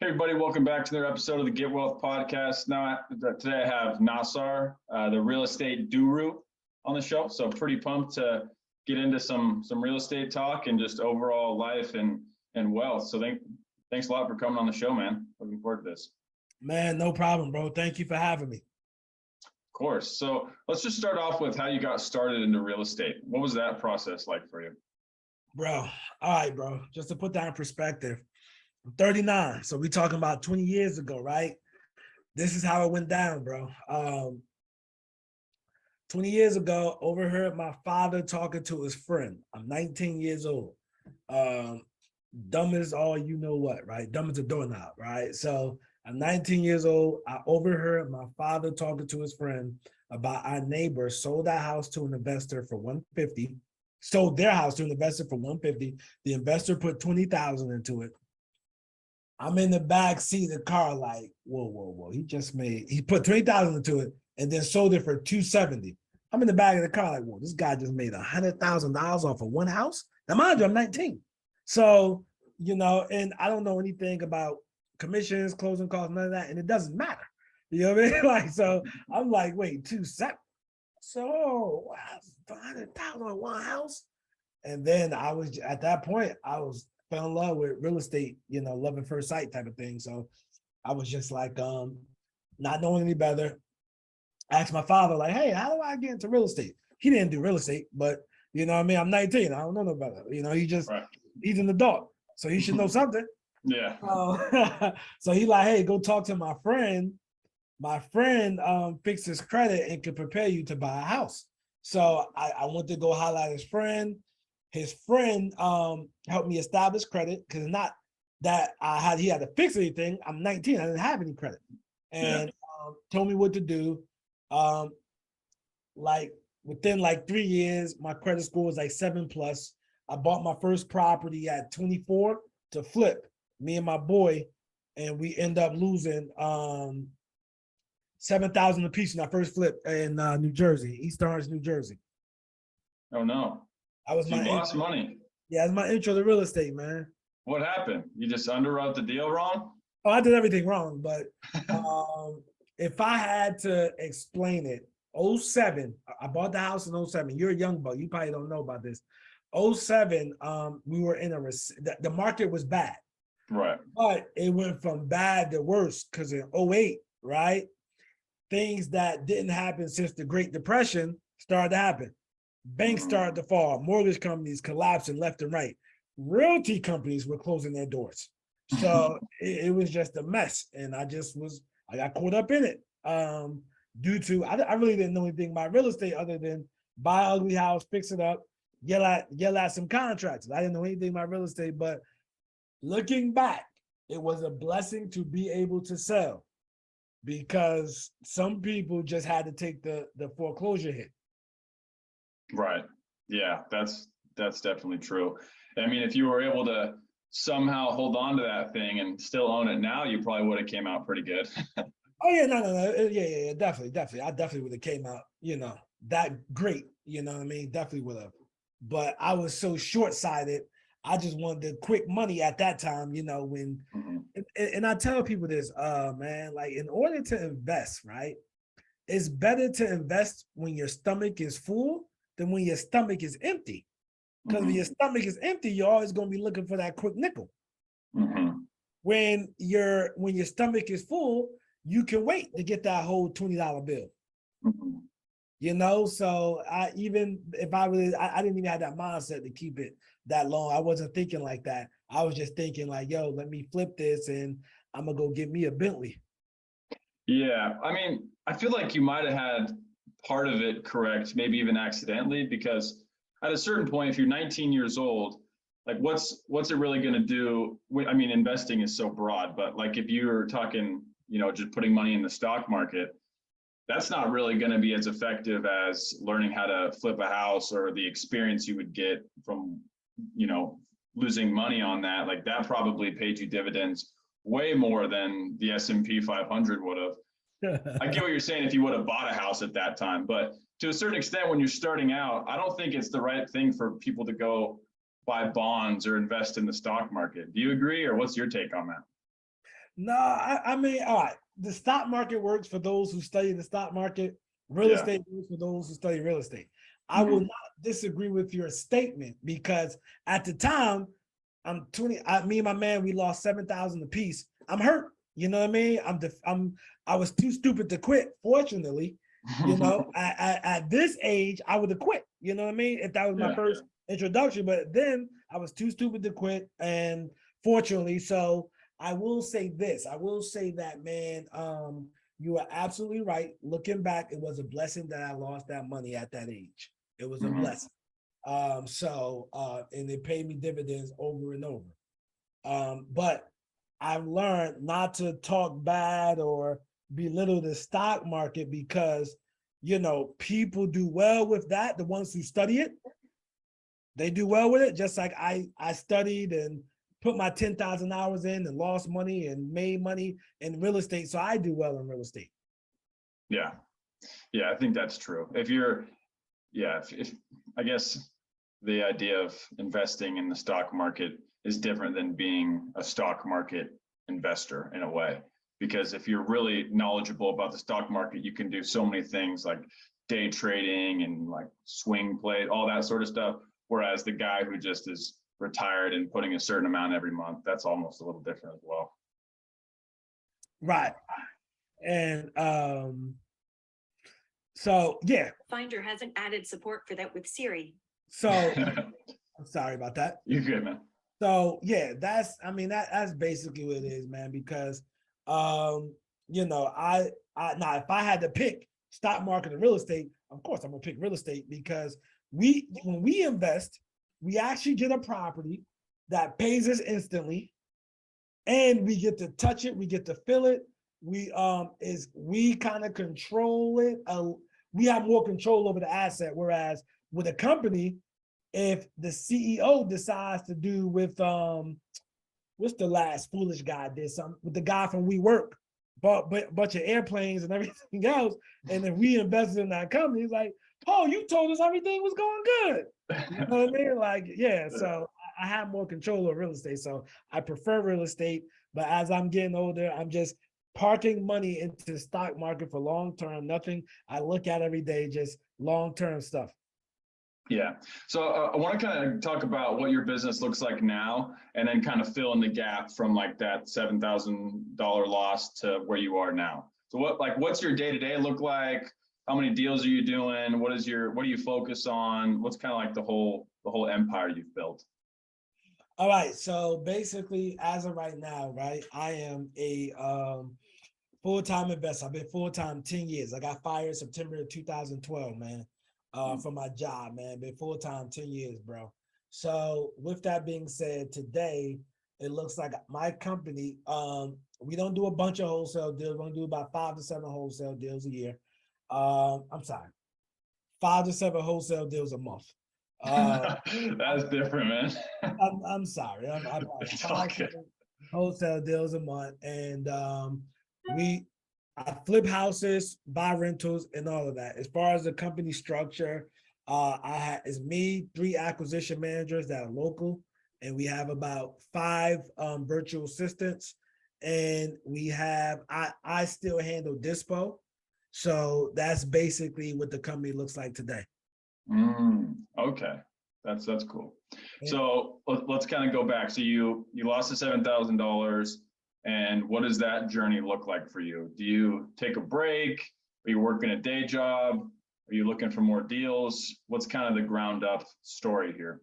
Hey everybody, welcome back to another episode of the Get Wealth Podcast. Now, today I have Nassar, the real estate guru, on the show. So pretty pumped to get into some real estate talk and just overall life and wealth. So thanks a lot for coming on the show, man. Looking forward to this. Man, no problem, bro. Thank you for having me. Of course. So let's just start off with how you got started into real estate. What was that process like for you? Bro, all right, bro. Just to put that in perspective, I'm 39. So we talking about 20 years ago, right? This is how it went down, bro. 20 years ago, overheard my father talking to his friend. I'm 19 years old. Dumb as all you know what, right? Dumb as a doorknob, right? So I'm 19 years old. I overheard my father talking to his friend about our neighbor sold our house to an investor for 150, sold their house to an investor for 150. The investor put 20,000 into it. I'm in the back seat of the car like, whoa. He put 20,000 into it and then sold it for 270. I'm in the back of the car like, whoa, this guy just made $100,000 off of one house. Now, mind you, I'm 19. So, and I don't know anything about commissions, closing costs, none of that. And it doesn't matter. You know what I mean? Like, so I'm like, wait, 270. So, wow, 500,000 on one house. And then at that point, fell in love with real estate, love at first sight type of thing. So I was just like, not knowing any better, asked my father, like, hey, how do I get into real estate? He didn't do real estate, but you know what I mean? I'm 19. I don't know no better. He's an adult. So he should know something. Yeah. So he like, hey, go talk to my friend. My friend fixed his credit and could prepare you to buy a house. So I went to go holler at his friend. His friend helped me establish credit because not that he had to fix anything. I'm 19. I didn't have any credit. And told me what to do. Within 3 years, my credit score was like 7+. I bought my first property at 24 to flip, me and my boy, and we end up losing $7,000 a piece in our first flip in New Jersey, East Orange, New Jersey. Oh no. You lost money. Yeah, that's my intro to real estate, man. What happened? You just underwrote the deal wrong? Oh, I did everything wrong, but if I had to explain it, 07, I bought the house in 07. You're a young buck. You probably don't know about this. 07, we were in the market was bad. Right. But it went from bad to worse because in 08, right, things that didn't happen since the Great Depression started to happen. Banks started to fall, mortgage companies collapsing left and right. Realty companies were closing their doors. So it was just a mess. And I got caught up in it. Due to, I really didn't know anything about real estate other than buy an ugly house, fix it up, yell at some contractors. I didn't know anything about real estate, but looking back, it was a blessing to be able to sell because some people just had to take the foreclosure hit. Right. Yeah, that's definitely true. I mean, if you were able to somehow hold on to that thing and still own it now, you probably would have came out pretty good. Oh yeah, no. Yeah, definitely. I definitely would have came out, that great, you know what I mean? Definitely would have. But I was so short-sighted. I just wanted the quick money at that time, when, and I tell people this, man, like in order to invest, right? It's better to invest when your stomach is full than when your stomach is empty. Because when your stomach is empty, you're always going to be looking for that quick nickel. When your stomach is full, you can wait to get that whole $20 bill. So I didn't even have that mindset to keep it that long. I wasn't thinking like that. I was just thinking like, yo, let me flip this and I'm gonna go get me a Bentley. Yeah, I mean, I feel like you might have had part of it correct, maybe even accidentally, because at a certain point, if you're 19 years old, like what's it really going to do? I mean, investing is so broad, but like if you're talking, just putting money in the stock market, that's not really going to be as effective as learning how to flip a house or the experience you would get from, losing money on that. Like that probably paid you dividends way more than the S&P 500 would have. I get what you're saying if you would have bought a house at that time, but to a certain extent, when you're starting out, I don't think it's the right thing for people to go buy bonds or invest in the stock market. Do you agree, or what's your take on that? No, I mean, all right. The stock market works for those who study the stock market. Real Yeah. estate works for those who study real estate. I will Mhm. not disagree with your statement because at the time, I'm 20. Me and my man, we lost 7,000 apiece. I'm hurt. You know what I mean? I was too stupid to quit. Fortunately, at this age, I would have quit. You know what I mean? If that was my Yeah. first introduction, but then I was too stupid to quit, and fortunately, so I will say this. I will say that, man, you are absolutely right. Looking back, it was a blessing that I lost that money at that age. It was a Mhm. blessing. And it paid me dividends over and over. But I've learned not to talk bad or belittle the stock market because, people do well with that. The ones who study it, they do well with it. Just like I studied and put my 10,000 hours in and lost money and made money in real estate. So I do well in real estate. Yeah. Yeah, I think that's true. If you're, yeah, if I guess the idea of investing in the stock market is different than being a stock market investor in a way. Because if you're really knowledgeable about the stock market, you can do so many things like day trading and like swing play, all that sort of stuff. Whereas the guy who just is retired and putting a certain amount every month, that's almost a little different as well. Right. And so yeah. Finder hasn't added support for that with Siri. So I'm sorry about that. You're good, man. So yeah, that's basically what it is, man. Because now if I had to pick stock market and real estate, of course I'm gonna pick real estate because when we invest, we actually get a property that pays us instantly, and we get to touch it, we get to feel it. We kind of control it. We have more control over the asset, whereas with a company, if the CEO decides to do with what's the last foolish guy did something with the guy from WeWork, bought a bunch of airplanes and everything else, and if we invested in that company, it's like, oh, you told us everything was going good. You know what I mean? Like, yeah. So I have more control of real estate, so I prefer real estate. But as I'm getting older, I'm just parking money into the stock market for long term. Nothing I look at every day, just long term stuff. Yeah. So I want to kind of talk about what your business looks like now, and then kind of fill in the gap from like that $7,000 loss to where you are now. So what's your day to day look like? How many deals are you doing? What do you focus on? What's kind of like the whole empire you've built? All right. So basically, as of right now, right, I am a full-time investor. I've been full-time 10 years. I got fired September of 2012, man, from my job, man. Been full-time 10 years, bro. So with that being said, today it looks like my company, we don't do a bunch of wholesale deals. We're gonna do about 5 to 7 wholesale deals a year. I'm sorry, 5 to 7 wholesale deals a month. That's different, man. I'm sorry. I'm It's all good. wholesale deals a month, and we I flip houses, buy rentals, and all of that. As far as the company structure, it's me, 3 acquisition managers that are local, and we have about 5 virtual assistants, and I still handle dispo. So that's basically what the company looks like today. Okay, that's cool. So let's kind of go back. So you lost the $7,000, and what does that journey look like for you? Do you take a break? Are you working a day job? Are you looking for more deals? What's kind of the ground up story here?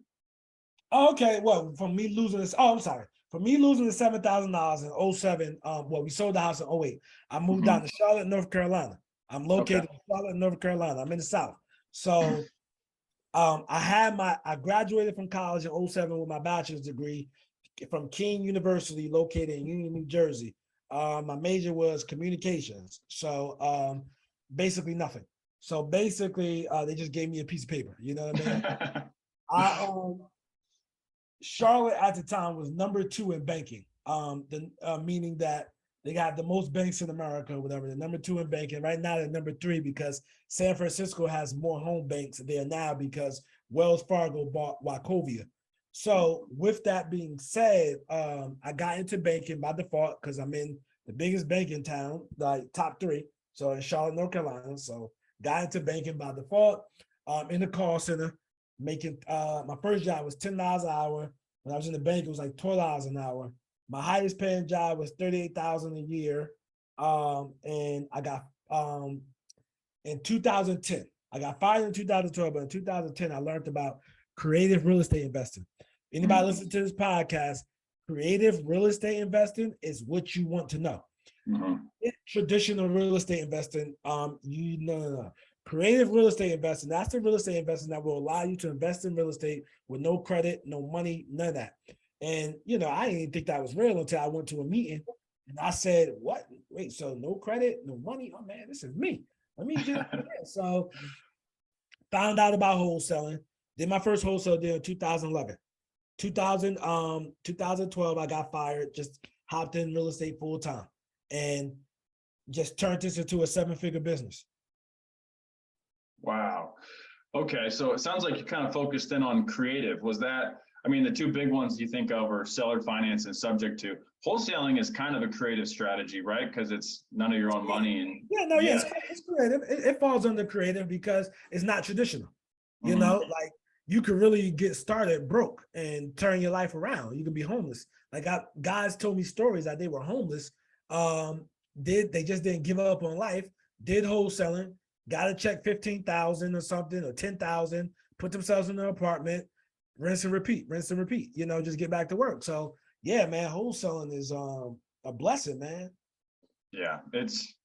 Okay, well, from me losing this, oh, I'm sorry. For me losing the $7,000 in 07, we sold the house in 08. I moved down to Charlotte, North Carolina. I'm located in Charlotte, North Carolina. I'm in the South. So I graduated from college in 07 with my bachelor's degree from King University, located in Union, New Jersey. My major was communications. So basically nothing. So basically, they just gave me a piece of paper. You know what I mean? Charlotte at the time was number 2 in banking. Meaning that they got the most banks in America, whatever. They're number 2 in banking. Right now, they're number 3 because San Francisco has more home banks there now because Wells Fargo bought Wachovia. So with that being said, I got into banking by default because I'm in the biggest banking town, like top 3. So in Charlotte, North Carolina. So got into banking by default. In the call center, making my first job was $10 an hour. When I was in the bank, it was like $12 an hour. My highest paying job was $38,000 a year. And I got in 2010. I got fired in 2012, but in 2010, I learned about creative real estate investing. Anybody listen to this podcast, creative real estate investing is what you want to know. Traditional real estate investing, no. Creative real estate investing, that's the real estate investing that will allow you to invest in real estate with no credit, no money, none of that. And, I didn't even think that was real until I went to a meeting and I said, what? Wait, so no credit, no money? Oh man, this is me. Let me do it. So found out about wholesaling, did my first wholesale deal in 2011. 2012, I got fired, just hopped in real estate full time and just turned this into a 7-figure business. Wow. Okay. So it sounds like you kind of focused in on creative. Was that, the 2 big ones you think of are seller finance and subject to. Wholesaling is kind of a creative strategy, right? Because it's none of your own money. And it's creative. It falls under creative because it's not traditional. Like you could really get started broke and turn your life around. You could be homeless. Like guys told me stories that they were homeless. They just didn't give up on life, did wholesaling, got a check 15,000 or something or 10,000, put themselves in an apartment, rinse and repeat, just get back to work. So yeah, man, wholesaling is a blessing, man. Yeah, it's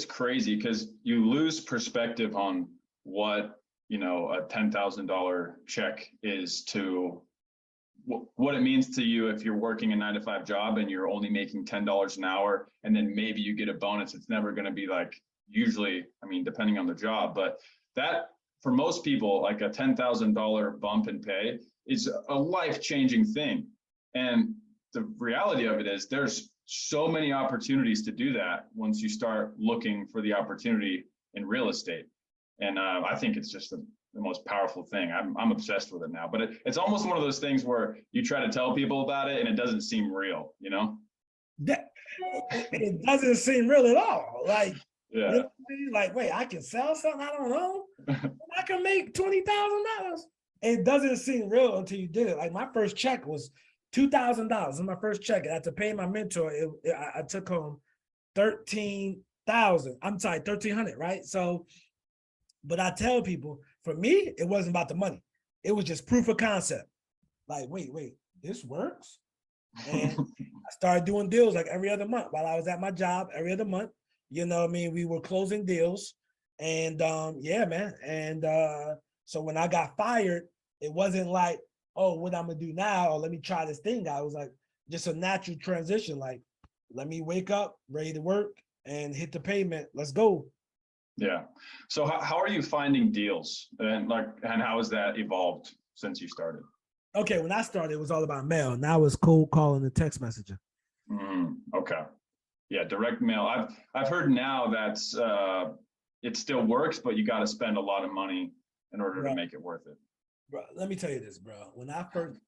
crazy because you lose perspective on what a $10,000 check is to what it means to you if you're working a 9-to-5 job and you're only making $10 an hour, and then maybe you get a bonus. It's never going to be like, usually, depending on the job, but that for most people, like a $10,000 bump in pay is a life-changing thing. And the reality of it is there's so many opportunities to do that once you start looking for the opportunity in real estate. And I think it's just the most powerful thing. I'm obsessed with it now, but it's almost one of those things where you try to tell people about it and it doesn't seem real, It doesn't seem real at all. Like, yeah. Like, wait, I can sell something I don't know. I can make $20,000. It doesn't seem real until you did it. Like my first check was $2,000. In my first check, I had to pay my mentor. I took home $13,100, right? So, but I tell people, for me, it wasn't about the money. It was just proof of concept. Like, wait, this works? And I started doing deals like every other month while I was at my job, every other month. We were closing deals. And yeah, man. And so when I got fired, it wasn't like, oh, what I'm gonna do now, or let me try this thing. I was like, just a natural transition. Like, let me wake up, ready to work and hit the pavement. Let's go. Yeah. So how are you finding deals and how has that evolved since you started? Okay. When I started, it was all about mail. Now it's cold calling and text messaging. Okay. Yeah. Direct mail. I've heard now that's it still works, but you got to spend a lot of money in order to make it worth it. Bro, let me tell you this, bro. When I first,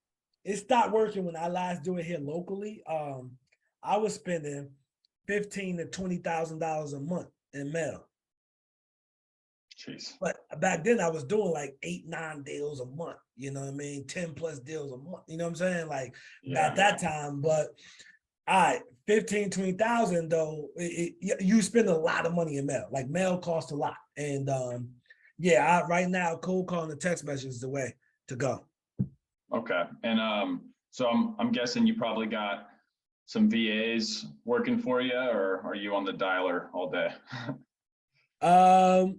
it stopped working when I last do it here locally. I was spending $15,000 to $20,000 a month in mail. Jeez. But back then I was doing like 8-9 deals a month, 10 plus deals a month, you know what I'm saying? Like at that time, but all right, 15, 20,000 though, you spend a lot of money in mail. Like mail costs a lot. And right now, cold calling and text message is the way to go. Okay. And so I'm guessing you probably got some VAs working for you, or are you on the dialer all day? I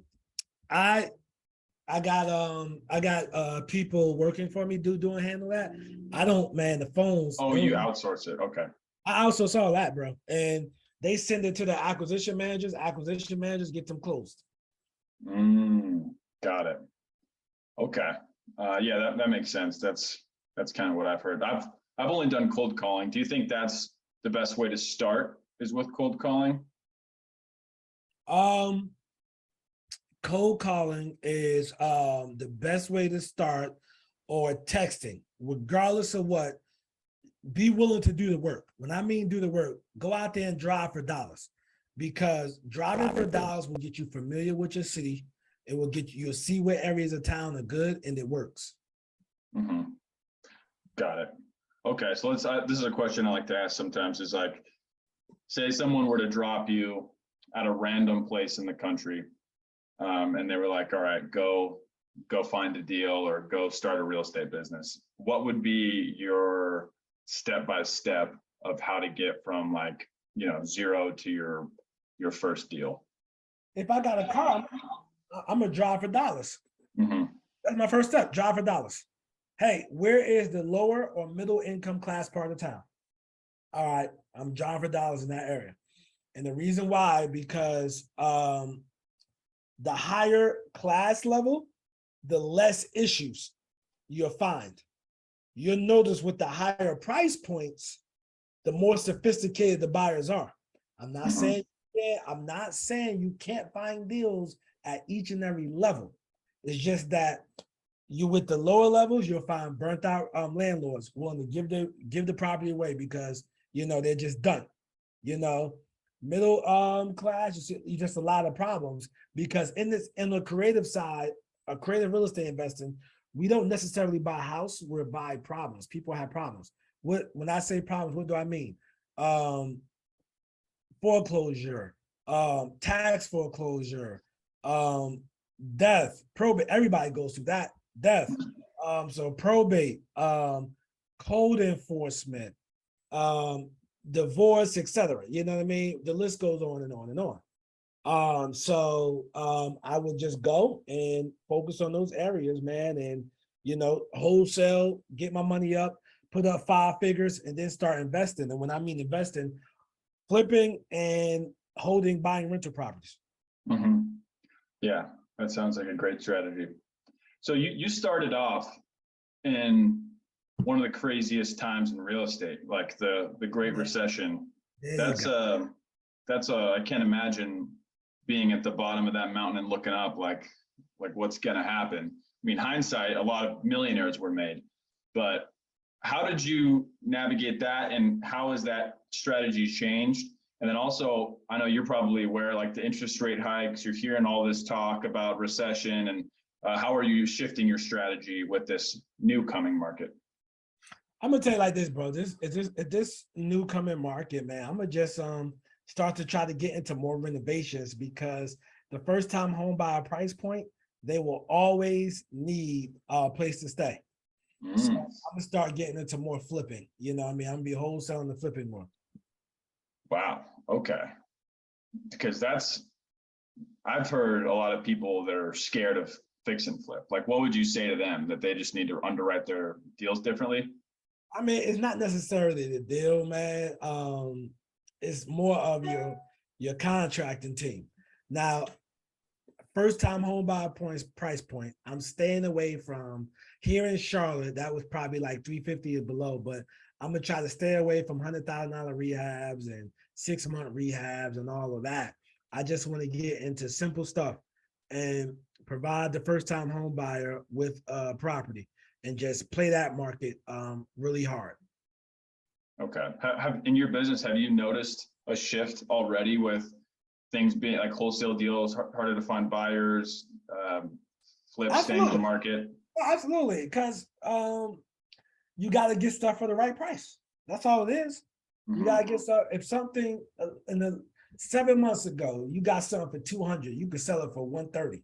got people working for me handle that. I don't man the phones. Oh, you outsource it. Okay. I also saw that, bro. And they send it to the acquisition managers. Acquisition managers get them closed. Got it. Okay. Yeah, that makes sense. That's kind of what I've heard. I've only done cold calling. Do you think that's the best way to start is with cold calling? Cold calling is the best way to start or texting, regardless of what, be willing to do the work. When I mean do the work, go out there and drive for dollars, because driving for dollars will get you familiar with your city. It will get you, you'll see what areas of town are good, and it works. Mm-hmm. Got it. Okay, so this is a question I like to ask sometimes, is like, say someone were to drop you at a random place in the country, and they were like, all right, go find a deal or go start a real estate business. What would be your step-by-step of how to get from, like, you know, zero to your first deal? If I got a car, I'm gonna drive for dollars. Mm-hmm. That's my first step, drive for dollars. Hey, where is the lower or middle income class part of town? All right, I'm driving for dollars in that area. And the reason why, because the higher class level, the less issues you'll find. You'll notice with the higher price points, the more sophisticated the buyers are. I'm not saying you can't find deals at each and every level. It's just that you, with the lower levels, you'll find burnt out landlords willing to give the property away because, you know, they're just done. You know, middle class, you just a lot of problems, because in the creative side, a creative real estate investing, we don't necessarily buy a house, we're buy problems. People have problems. When I say problems, what do I mean? Foreclosure, tax foreclosure, death, probate. Everybody goes through that. Death. So probate, code enforcement, divorce, etc. You know what I mean? The list goes on and on and on. I would just go and focus on those areas, man, and, you know, wholesale, get my money up, put up 5 figures, and then start investing. And when I mean investing, flipping and buying rental properties. Mm-hmm. Yeah, that sounds like a great strategy. So you started off in one of the craziest times in real estate, like the Great Recession. That's I can't imagine being at the bottom of that mountain and looking up like what's gonna happen. I mean, hindsight, a lot of millionaires were made, but how did you navigate that, and how has that strategy changed? And then also, I know you're probably aware, like the interest rate hikes, you're hearing all this talk about recession, and how are you shifting your strategy with this new coming market? I'm gonna tell you like this, bro. This new coming market, man, I'm gonna just start to try to get into more renovations, because the first time home buyer price point, they will always need a place to stay. So I'm gonna start getting into more flipping. You know what I mean? I'm gonna be wholesaling and flipping more. Wow. Okay. Because I've heard a lot of people that are scared of fix and flip. Like, what would you say to them, that they just need to underwrite their deals differently? I mean, it's not necessarily the deal, man. It's more of your contracting team. Now, first time home buyer price point, I'm staying away from here in Charlotte. That was probably like 350 or below, but I'm gonna try to stay away from $100,000 rehabs and 6-month rehabs and all of that. I just want to get into simple stuff and provide the first time home buyer with property, and just play that market really hard. Okay. In your business, have you noticed a shift already with things being like wholesale deals, harder to find buyers, flips staying in the market? Absolutely, because you got to get stuff for the right price. That's all it is. You got to get stuff. If something in the 7 months ago, you got something for 200, you could sell it for 130,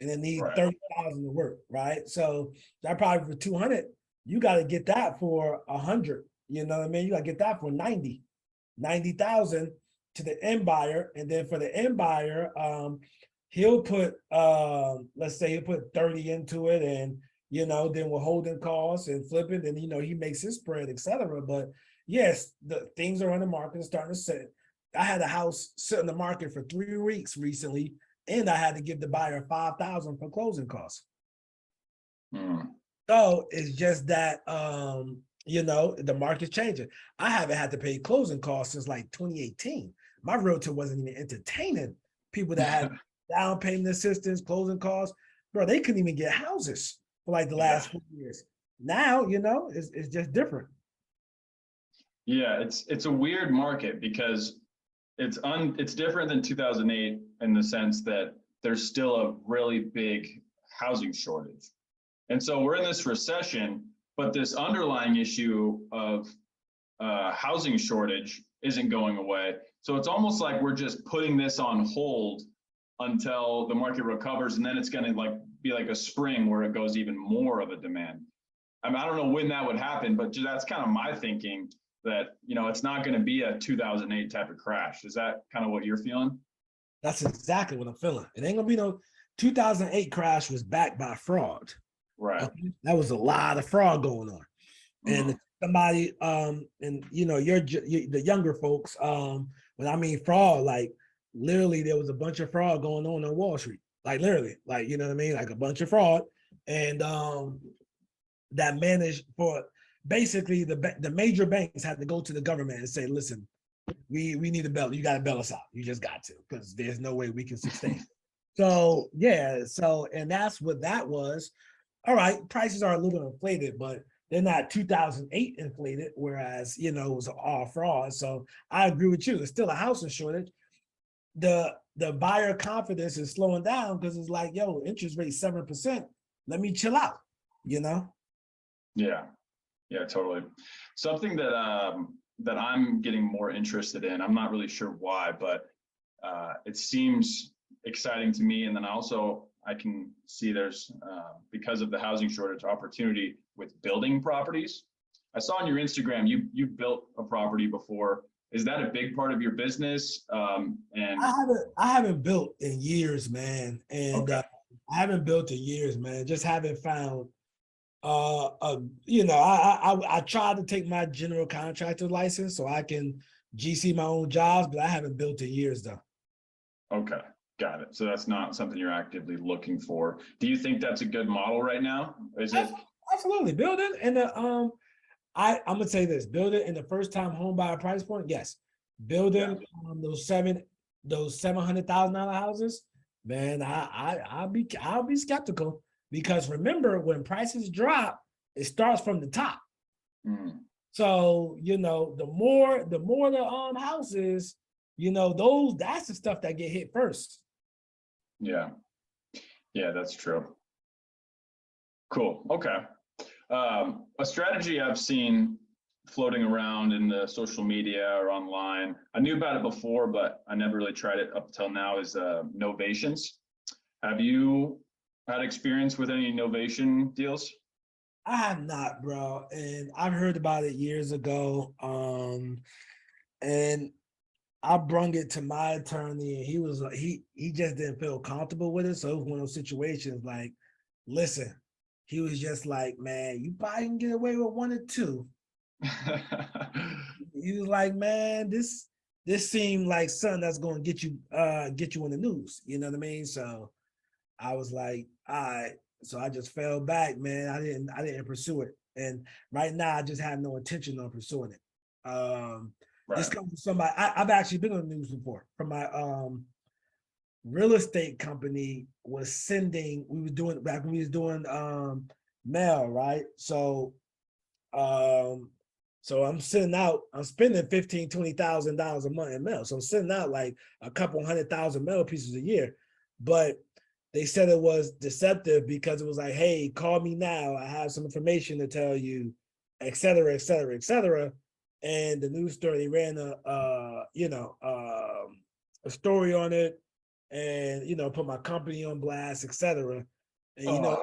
and it needs 30,000 to work, right? So that probably for 200, you got to get that for 100. You know what I mean? You got to get that for 90,000 to the end buyer, and then for the end buyer, he'll put let's say he'll put 30 into it, and you know, then we're holding costs and flipping, and you know, he makes his spread, etc. But yes, the things are on the market and starting to sit. I had a house sit in the market for 3 weeks recently, and I had to give the buyer 5,000 for closing costs. So it's just that you know, the market's changing. I haven't had to pay closing costs since like 2018. My realtor wasn't even entertaining people that had down payment assistance, closing costs. Bro, they couldn't even get houses for like the last 4 years. Now, it's just different. Yeah, it's a weird market because it's different than 2008 in the sense that there's still a really big housing shortage. And so we're in this recession, but this underlying issue of housing shortage isn't going away. So it's almost like we're just putting this on hold until the market recovers, and then it's going to be like a spring where it goes even more of a demand. I mean, I don't know when that would happen, but that's kind of my thinking, that it's not going to be a 2008 type of crash. Is that kind of what you're feeling? That's exactly what I'm feeling. It ain't gonna be no 2008 crash was backed by fraud. Right. Okay? That was a lot of fraud going on. And somebody, and the younger folks, when I mean fraud, like literally there was a bunch of fraud going on Wall Street, like literally, like, you know what I mean? Like a bunch of fraud. And that managed for basically the major banks had to go to the government and say, listen, we need to bail. You got to bail us out. You just got to, because there's no way we can sustain. So yeah, and that's what that was. All right, prices are a little inflated, but they're not 2008 inflated, whereas it was all fraud. So I agree with you. It's still a housing shortage. The buyer confidence is slowing down because it's like, yo, interest rate 7%. Let me chill out. Yeah, totally. Something that I'm getting more interested in. I'm not really sure why, but it seems exciting to me. And then I can see there's, because of the housing shortage, opportunity with building properties. I saw on your Instagram, you built a property before. Is that a big part of your business? And I haven't built in years, man. And okay. I haven't built in years, man. Just haven't found I tried to take my general contractor license so I can GC my own jobs, but I haven't built in years though. Okay, got it. So that's not something you're actively looking for. Do you think that's a good model right now? Is it? Absolutely. Build it in the I'm gonna say this, build it in the first time home buyer price point. Yes. Building those $700,000 houses, man, I'll be skeptical, because remember, when prices drop, it starts from the top. So the more the houses, that's the stuff that get hit first. Yeah, that's true. Cool. Okay. A strategy I've seen floating around in the social media or online, I knew about it before, but I never really tried it up until now, is novations. Have you had experience with any novation deals? I have not, bro, and I've heard about it years ago. And I brung it to my attorney, and he was he just didn't feel comfortable with it. So it was one of those situations like, listen, he was just like, man, you probably can get away with 1 or 2. He was like, man, this seemed like something that's going to get you in the news. You know what I mean? So I was like, all right. So I just fell back, man. I didn't pursue it. And right now I just have no intention on pursuing it. This Right. comes from somebody I've actually been on the news before. From my real estate company was sending, we was doing back when we was doing mail, right? So I'm sending out, I'm spending $15,000-$20,000 a month in mail. So I'm sending out like a couple 100,000 mail pieces a year. But they said it was deceptive because it was like, hey, call me now. I have some information to tell you, et cetera, et cetera, et cetera. And the news story ran a story on it, and put my company on blast, et cetera. And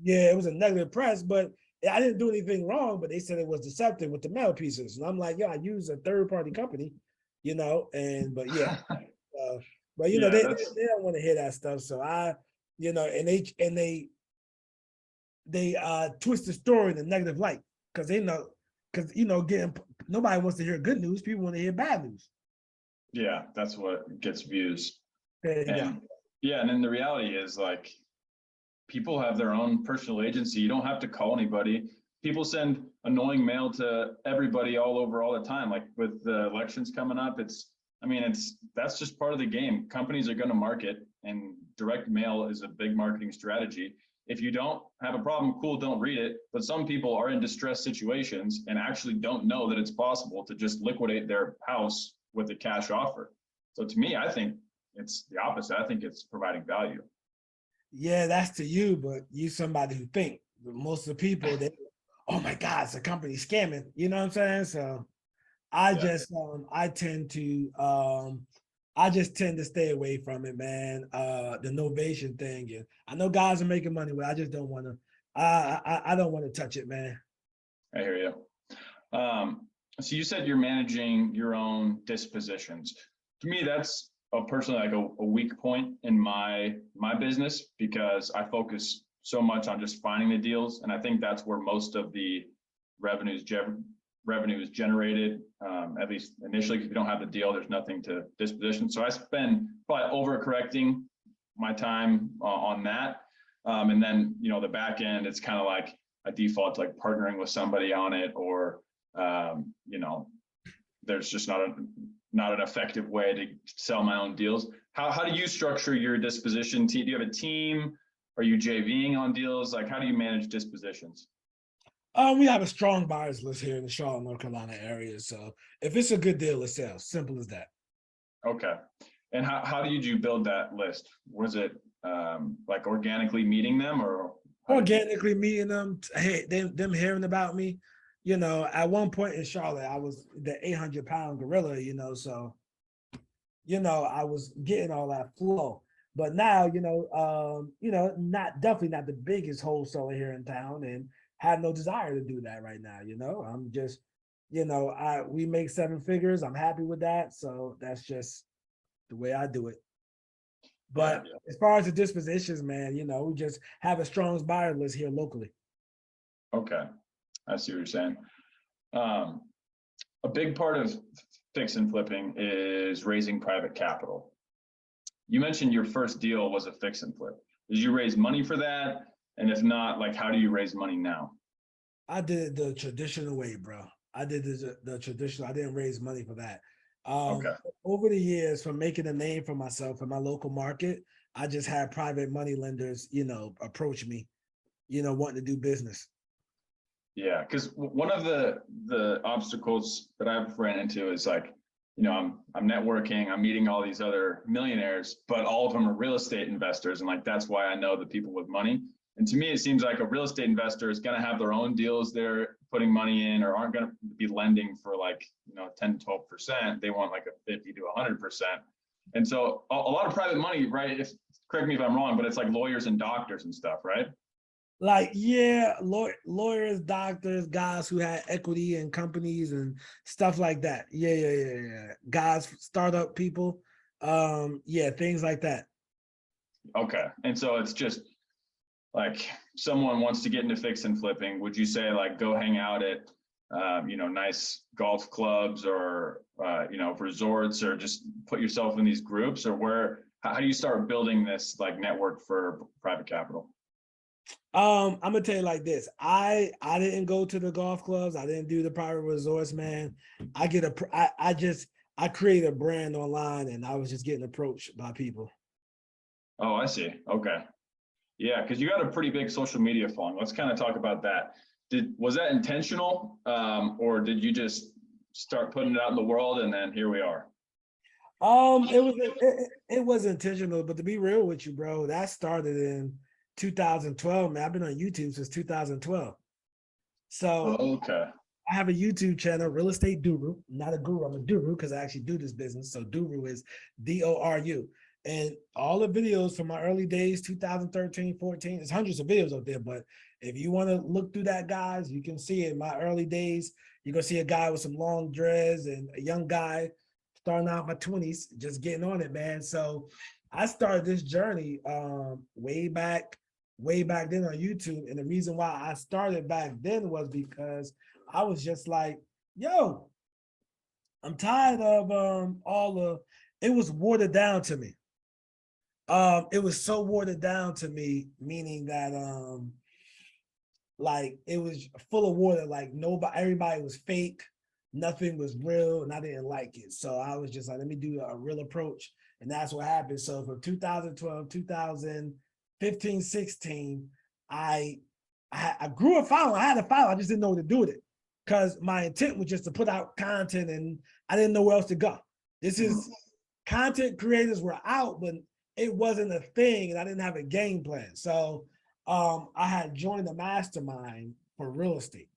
yeah, it was a negative press, but I didn't do anything wrong. But they said it was deceptive with the mail pieces, and I'm like, yeah, I use a third-party company, but yeah. But Yeah, they don't want to hear that stuff. So and they twist the story in a negative light, because getting, nobody wants to hear good news. People want to hear bad news. Yeah, that's what gets views. There you go. Yeah, and then the reality is, like, people have their own personal agency. You don't have to call anybody. People send annoying mail to everybody all over all the time. Like with the elections coming up, that's just part of the game. Companies are going to market, and direct mail is a big marketing strategy. If you don't have a problem, cool, don't read it. But some people are in distressed situations and actually don't know that it's possible to just liquidate their house with a cash offer. So to me, I think it's the opposite. I think it's providing value. Yeah, that's to you, but you somebody who think. Most of the people, they, oh my God, it's a company scamming. You know what I'm saying? So I just I just tend to stay away from it, man. The novation thing. And I know guys are making money, but I just don't want to. I don't want to touch it, man. I hear you. So you said you're managing your own dispositions. To me, that's personally like a weak point in my business, because I focus so much on just finding the deals, and I think that's where most of the revenue is generated, at least initially. If you don't have the deal, there's nothing to disposition. So I spend probably overcorrecting my time on that, and then the back end, it's kind of like a default to like partnering with somebody on it, or there's just not an effective way to sell my own deals. How do you structure your disposition team? Do you have a team? Are you JVing on deals? Like, how do you manage dispositions? We have a strong buyers list here in the Charlotte, North Carolina area. So if it's a good deal, it sells. Simple as that. Okay. And how did you build that list? Was it like organically meeting them, or organically meeting them? Hey, them hearing about me. At one point in Charlotte, I was the 800-pound gorilla. So I was getting all that flow. But now, definitely not the biggest wholesaler here in town, and have no desire to do that right now. I'm just, we make 7 figures. I'm happy with that. So that's just the way I do it. But as far as the dispositions, man, we just have a strong buyer list here locally. Okay, I see what you're saying. A big part of fix and flipping is raising private capital. You mentioned your first deal was a fix and flip. Did you raise money for that? And if not, like, how do you raise money now? I did it the traditional way, bro. I did the traditional. I didn't raise money for that. Okay. Over the years, from making a name for myself in my local market, I just had private money lenders, approach me, wanting to do business. Yeah, because one of the obstacles that I've ran into is like, I'm networking, I'm meeting all these other millionaires, but all of them are real estate investors, and like that's why I know the people with money. And to me, it seems like a real estate investor is going to have their own deals they're putting money in, or aren't going to be lending for like 10 to 12%. They want like a 50 to 100%. And so a lot of private money, right? Correct me if I'm wrong, but it's like lawyers and doctors and stuff, right? Like, yeah, lawyers, doctors, guys who had equity in companies and stuff like that. Yeah. Guys, startup people. Yeah, things like that. Okay. And so it's just like someone wants to get into fix and flipping. Would you say like go hang out at, nice golf clubs, or, resorts, or just put yourself in these groups, or how do you start building this like network for private capital? I'm gonna tell you like this. I didn't go to the golf clubs. I didn't do the private resorts, man. I created a brand online, and I was just getting approached by people. Oh, I see. Okay. Yeah, because you got a pretty big social media following. Let's kind of talk about that. Was that intentional, or did you just start putting it out in the world and then here we are? It was intentional, but to be real with you, bro, that started in 2012, man. I've been on YouTube since 2012. So Okay. I have a YouTube channel, Real Estate Doru. I'm not a guru, I'm a Doru because I actually do this business. So Doru is Doru. And all the videos from my early days, 2013, 14, there's hundreds of videos out there. But if you want to look through that, guys, you can see in my early days, you're going to see a guy with some long dreads and a young guy starting out in my 20s, just getting on it, man. So I started this journey way back then on YouTube. And the reason why I started back then was because I was just like, yo, I'm tired of it was watered down to me. It was so watered down to me, meaning that like it was full of water, like everybody was fake, nothing was real, and I didn't like it. So I was just like, let me do a real approach. And that's what happened. So from 2012, 2015, 16, I grew a following. I had a following. I just didn't know what to do with it because my intent was just to put out content, and I didn't know where else to go. This is content creators were out, but it wasn't a thing, and I didn't have a game plan. So I had joined a mastermind for real estate.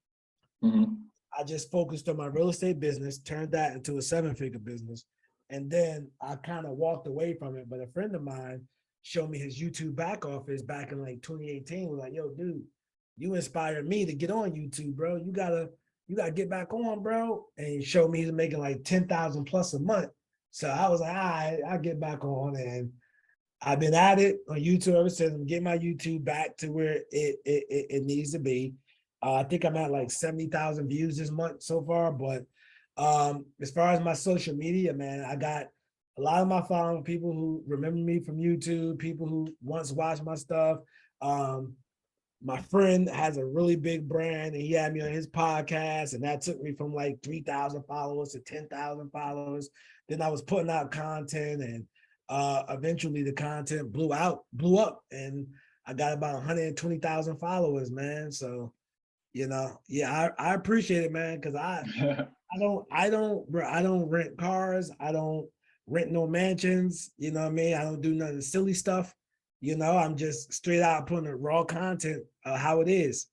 I just focused on my real estate business, turned that into a 7-figure business. And then I kind of walked away from it. But a friend of mine showed me his YouTube back office back in like 2018. Was like, yo, dude, you inspired me to get on YouTube, bro. You gotta get back on, bro. And he showed me he's making like 10,000 plus a month. So I was like, all right, I'll get back on. And I've been at it on YouTube ever since. I'm getting my YouTube back to where it needs to be. I think I'm at like 70,000 views this month so far. But as far as my social media, man, I got a lot of my following, people who remember me from YouTube, people who once watched my stuff. My friend has a really big brand, and he had me on his podcast, and that took me from like 3,000 followers to 10,000 followers. Then I was putting out content, and eventually the content blew up, and I got about 120,000 followers, man. So, yeah, I appreciate it, man, because I don't rent cars, I don't rent no mansions, you know what I mean? I don't do none of the silly stuff. I'm just straight out putting the raw content how it is.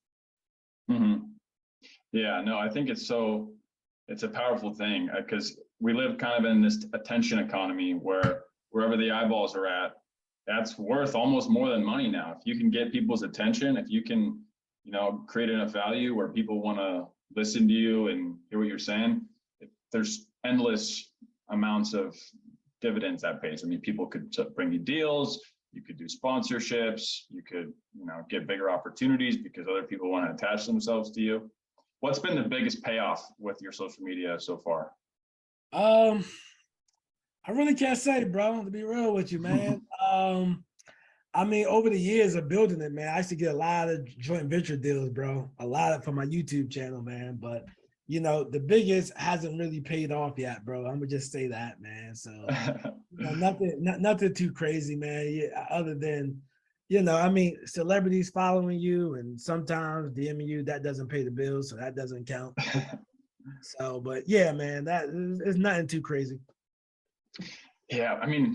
Yeah, no, I think it's a powerful thing because we live kind of in this attention economy where wherever the eyeballs are at, that's worth almost more than money now. If you can get people's attention, if you can, create enough value where people want to listen to you and hear what you're saying, there's endless amounts of dividends that pays. I mean, people could bring you deals, you could do sponsorships, you could, get bigger opportunities because other people want to attach themselves to you. What's been the biggest payoff with your social media so far? I really can't say, bro, to be real with you, man. I mean, over the years of building it, man, I used to get a lot of joint venture deals, bro. A lot of from my YouTube channel, man. But the biggest hasn't really paid off yet, bro. I'm gonna just say that, man. So nothing too crazy, man. Yeah, other than, I mean, celebrities following you and sometimes DMing you, that doesn't pay the bills, so that doesn't count. So, but yeah, man, that is nothing too crazy. Yeah, I mean,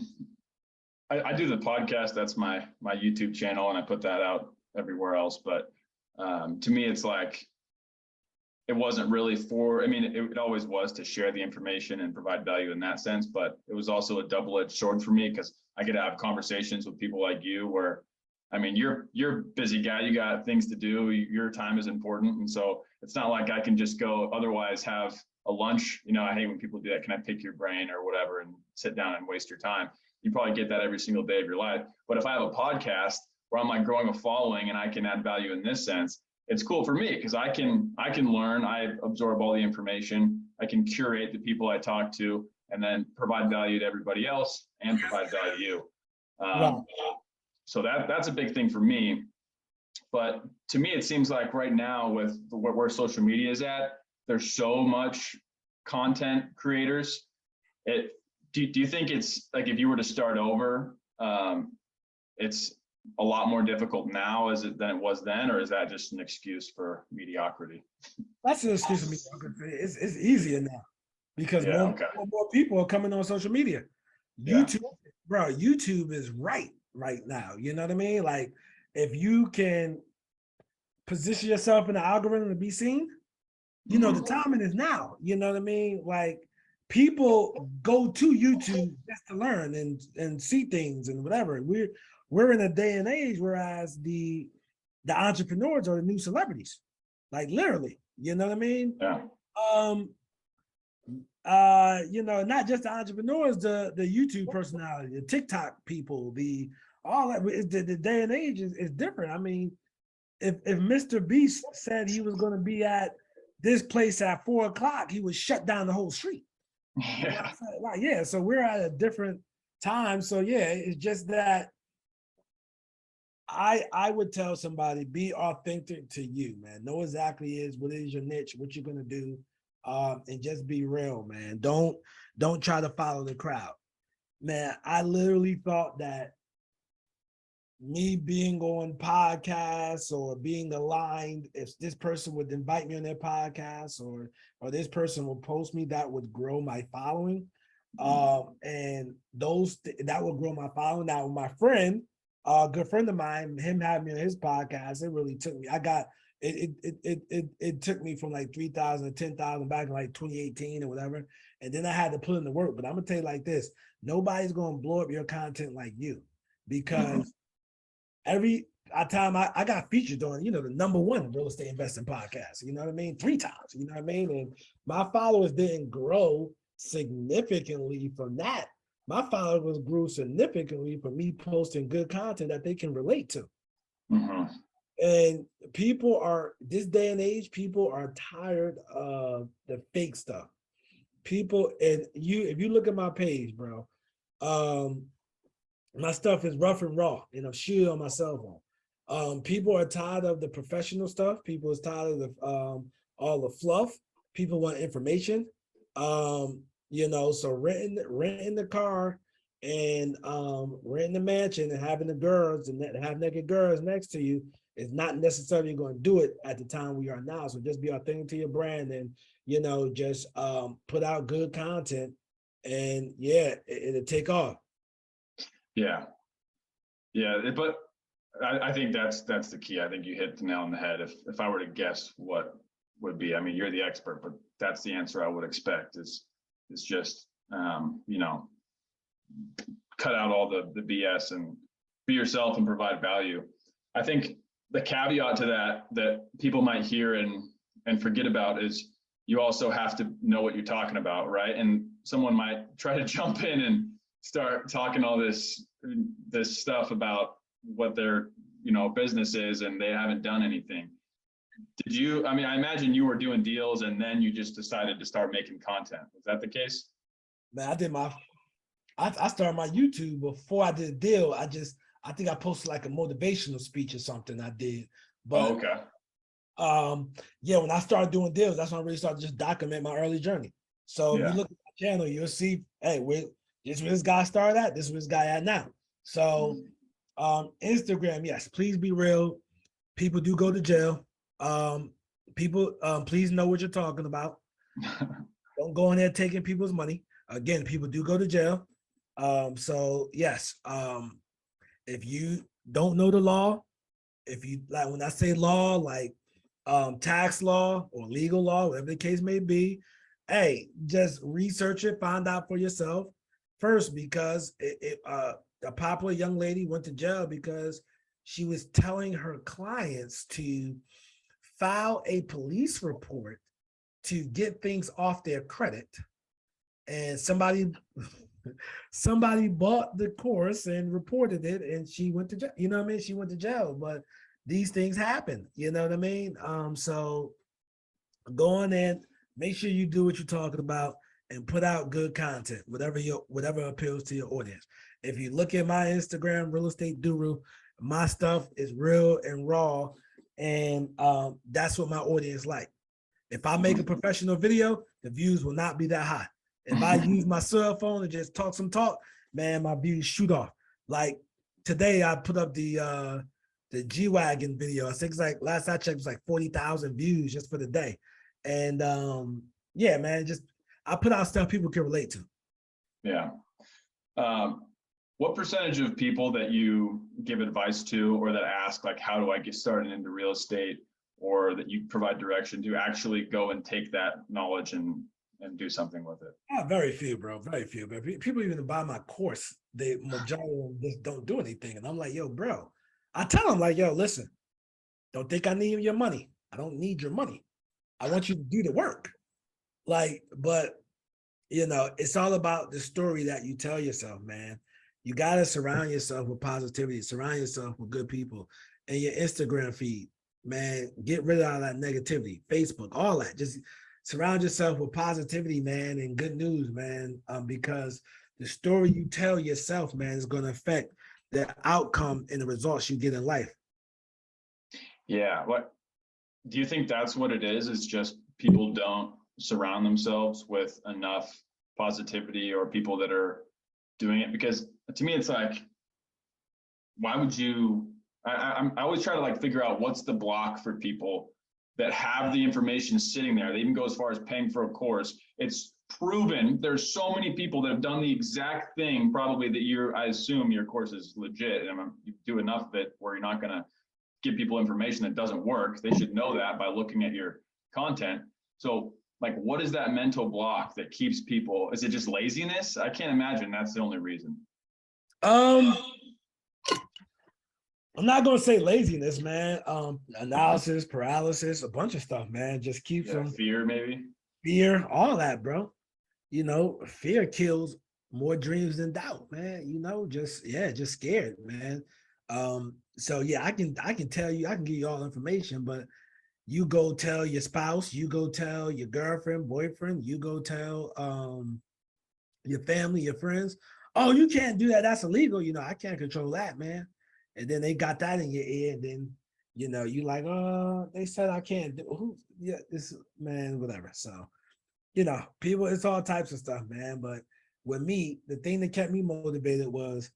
I do the podcast. That's my YouTube channel, and I put that out everywhere else. But to me, it's like it wasn't really I mean, it always was to share the information and provide value in that sense. But it was also a double-edged sword for me because I get to have conversations with people like you where, I mean, you're a busy guy. You got things to do. Your time is important. And so it's not like I can just go otherwise have a lunch. I hate when people do that. Can I pick your brain or whatever and sit down and waste your time? You probably get that every single day of your life. But if I have a podcast where I'm like growing a following and I can add value in this sense, it's cool for me because I can learn, I absorb all the information, I can curate the people I talk to, and then provide value to everybody else and provide value to you. So that's a big thing for me. But to me, it seems like right now with where social media is at, there's so much content creators. Do you think it's like if you were to start over, it's a lot more difficult now than it was then, or is that just an excuse for mediocrity? That's an excuse for mediocrity. It's easier now because more people are coming on social media. YouTube, bro, YouTube is right now. You know what I mean? Like if you can position yourself in the algorithm to be seen, the timing is now. You know what I mean? Like people go to YouTube just to learn and see things and whatever. We're in a day and age whereas the entrepreneurs are the new celebrities, like literally. You know what I mean? Yeah. Not just the entrepreneurs, the YouTube personality, the TikTok people, all that. The day and age is different. I mean, if Mr. Beast said he was going to be at this place at 4:00, he would shut down the whole street. Yeah. Yeah. So we're at a different time. So yeah, it's just that I would tell somebody, be authentic to you, man. Know exactly what is your niche, what you're gonna do, and just be real, man. Don't try to follow the crowd, man. I literally thought that me being on podcasts or being aligned, if this person would invite me on their podcast or this person will post me, that would grow my following. And that would grow my following. Now, my friend, a good friend of mine, him having me on his podcast, it really took me. It took me from like 3,000 to 10,000 back in like 2018 or whatever. And then I had to put in the work. But I'm gonna tell you like this: nobody's gonna blow up your content like you, because every time I got featured on, the #1 real estate investing podcast, you know what I mean? 3 times, you know what I mean? And my followers didn't grow significantly from that. My followers grew significantly from me posting good content that they can relate to. Mhm. And this day and age, people are tired of the fake stuff. If you look at my page, bro, my stuff is rough and raw, and I'm shooting on my cell phone. People are tired of the professional stuff. People are tired of all the fluff. People want information. So renting the car and renting the mansion and having the girls and have naked girls next to you is not necessarily going to do it at the time we are now. So just be authentic to your brand and just put out good content, and it'll take off. Yeah. But I think that's the key. I think you hit the nail on the head. If I were to guess what would be, I mean, you're the expert, but that's the answer I would expect is just, cut out all the BS and be yourself and provide value. I think the caveat to that people might hear and forget about is you also have to know what you're talking about, right? And someone might try to jump in and start talking all this stuff about what their business is, and they haven't done anything. I imagine you were doing deals and then you just decided to start making content. Was that the case? Man, I started my YouTube before I did a deal. I think I posted like a motivational speech or something I did. But okay. When I started doing deals, that's when I really started to just document my early journey. So if you look at my channel, you'll see, hey, this is where this guy started at, this is where this guy at now. So Instagram, yes, please be real. People do go to jail. People, please know what you're talking about. Don't go in there taking people's money. Again, people do go to jail. So yes, if you don't know the law, if you like, when I say law, like tax law or legal law, whatever the case may be, hey, just research it, find out for yourself first, because a popular young lady went to jail because she was telling her clients to file a police report to get things off their credit, and somebody bought the course and reported it, and she went to jail. You know what I mean? She went to jail, but these things happen. You know what I mean? So go on in, make sure you do what you're talking about, and put out good content, whatever appeals to your audience. If you look at my Instagram, Real Estate Doru, my stuff is real and raw, and that's what my audience like. If I make a professional video, the views will not be that high. If I use my cell phone and just talk some talk, man, my views shoot off. Like today, I put up the G-Wagon video. I think it's like, last I checked, it was like 40,000 views just for the day. And man, just I put out stuff people can relate to. Yeah. What percentage of people that you give advice to or that ask, like, how do I get started into real estate, or that you provide direction to, actually go and take that knowledge and do something with it? Very few, bro. Very few. But people even buy my course, the majority of them just don't do anything. And I'm like, yo, bro. I tell them, like, yo, listen, don't think I need your money. I don't need your money. I want you to do the work. Like, but it's all about the story that you tell yourself, man. You got to surround yourself with positivity, surround yourself with good people. And your Instagram feed, man, get rid of all that negativity, Facebook, all that. Just surround yourself with positivity, man, and good news, man, because the story you tell yourself, man, is going to affect the outcome and the results you get in life. Yeah. What do you think that's what it is? It's just people don't surround themselves with enough positivity or people that are doing it? Because to me, it's like why would you, I always try to like figure out what's the block for people that have the information sitting there. They even go as far as paying for a course. It's proven there's so many people that have done the exact thing, probably that I assume your course is legit and you do enough of it where you're not going to give people information that doesn't work. They should know that by looking at your content. So like, what is that mental block that keeps people? Is it just laziness? I can't imagine that's the only reason. I'm not gonna say laziness, man. Analysis, paralysis, a bunch of stuff, man. Just keeps them fear, maybe. Fear, all that, bro. You know, fear kills more dreams than doubt, man. You know, just scared, man. So yeah, I can tell you, I can give you all information, but you go tell your spouse, you go tell your girlfriend, boyfriend, you go tell your family, your friends. Oh, you can't do that. That's illegal. You know, I can't control that, man. And then they got that in your ear, and then you know, you like, oh, they said I can't do this, man, whatever. So, you know, people, it's all types of stuff, man. But with me, the thing that kept me motivated was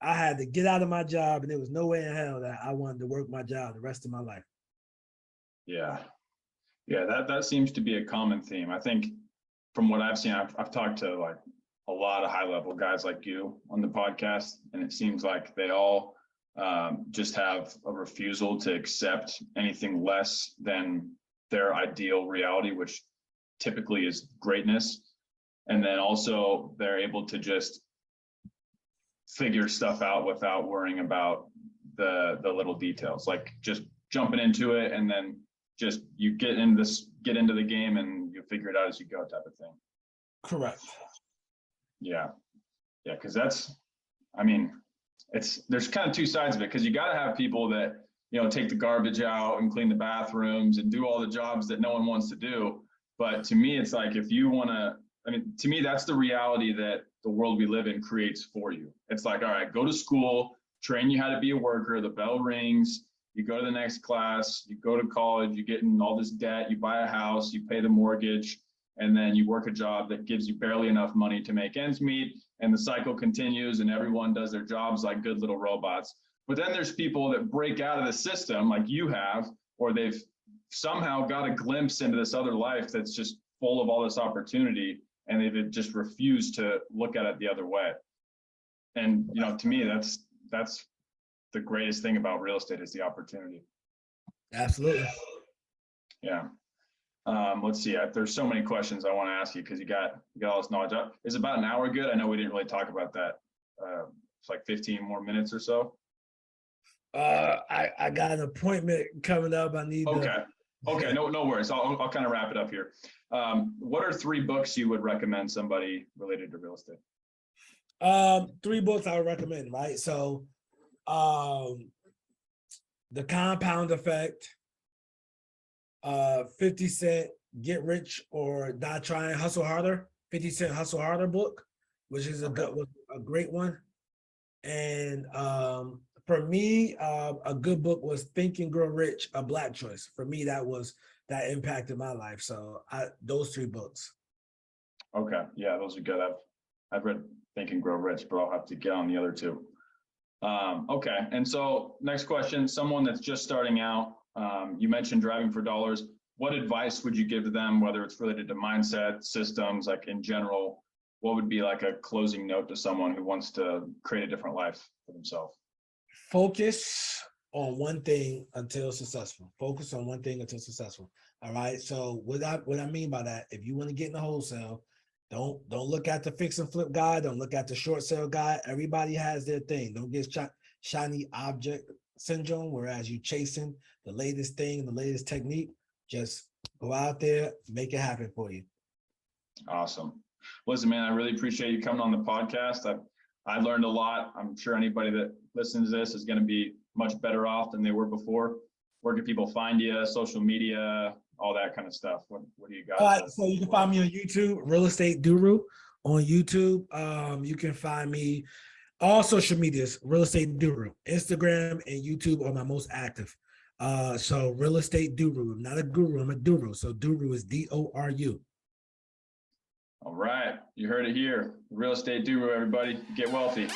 I had to get out of my job, and there was no way in hell that I wanted to work my job the rest of my life. Yeah. That seems to be a common theme. I think from what I've seen, I've talked to like a lot of high level guys like you on the podcast, and it seems like they all just have a refusal to accept anything less than their ideal reality, which typically is greatness. And then also they're able to just figure stuff out without worrying about the little details, like just jumping into it and then just you get into the game and you figure it out as you go type of thing. Correct. Yeah. Because there's kind of two sides of it, because you got to have people that, you know, take the garbage out and clean the bathrooms and do all the jobs that no one wants to do. But to me, it's like, if you want to, to me, that's the reality that the world we live in creates for you. It's like, all right, go to school, train you how to be a worker. The bell rings, you go to the next class, you go to college, you get in all this debt, you buy a house, you pay the mortgage, and then you work a job that gives you barely enough money to make ends meet. And the cycle continues and everyone does their jobs like good little robots. But then there's people that break out of the system like you have, or they've somehow got a glimpse into this other life that's just full of all this opportunity, and they've just refused to look at it the other way. And, you know, to me, that's the greatest thing about real estate is the opportunity. Absolutely. Yeah. Let's see. There's so many questions I want to ask you because you got all this knowledge. Is about an hour good? I know we didn't really talk about that. It's like 15 more minutes or so. I got an appointment coming up. I need. Okay. No worries. I'll kind of wrap it up here. What are 3 books you would recommend somebody related to real estate? 3 books I would recommend, right? So, The Compound Effect, 50 Cent, Get Rich or Die Trying, Hustle Harder, 50 Cent Hustle Harder book, which is a great one. And for me, a good book was Think and Grow Rich, A Black Choice. For me, that impacted my life. So those 3 books. Okay, yeah, those are good. I've read Think and Grow Rich, but I'll have to get on the other 2. Okay, and so next question, someone that's just starting out, you mentioned driving for dollars. What advice would you give to them, whether it's related to mindset, systems, like in general? What would be like a closing note to someone who wants to create a different life for themselves? Focus on one thing until successful. Focus on one thing until successful. All right. So what I mean by that, if you want to get into wholesale, don't look at the fix and flip guy. Don't look at the short sale guy. Everybody has their thing. Don't get shiny object syndrome, whereas you chasing the latest thing, the latest technique. Just go out there, make it happen for you. Awesome. Listen, man, I really appreciate you coming on the podcast. I learned a lot. I'm sure anybody that listens to this is going to be much better off than they were before. Where can people find you? Social media, all that kind of stuff. What do you got? So you can find me on YouTube, Real Estate Doru on YouTube. You can find me all social medias, Real Estate Doru. Instagram and YouTube are my most active. So Real Estate Doru. I'm not a guru, I'm a Doru. So Doru is DORU. All right, you heard it here. Real Estate Doru, everybody. Get wealthy.